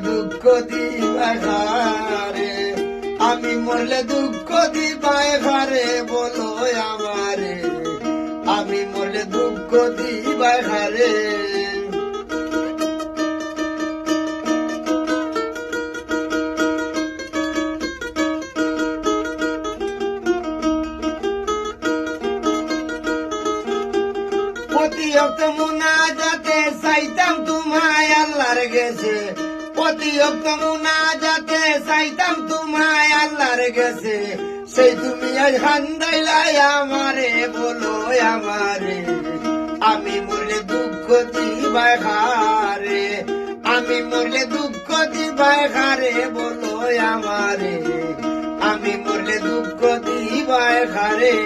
দুঃখ দিবাই হারে, আমি মরলে দুঃখ দিবাই হারে, বলো আমারে, আমি মরলে দুঃখ দিবাই হারে। প্রতি অক্ত মুনাজাতে চাইতাম তোমায় আল্লাহর গেছে, প্রতি অক্ত মুনাজাতে চাইতাম তোমায় আল্লাহর গেছে, সেই তুমি আজ হান্দাইলাই আমারে, বলো আমারে, আমি মরলে দুঃখ দিবাই হারে, আমি মরলে দুঃখ দিবাই হারে, বলো আমারে, আমি মরলে দুঃখ দিবাই হারে।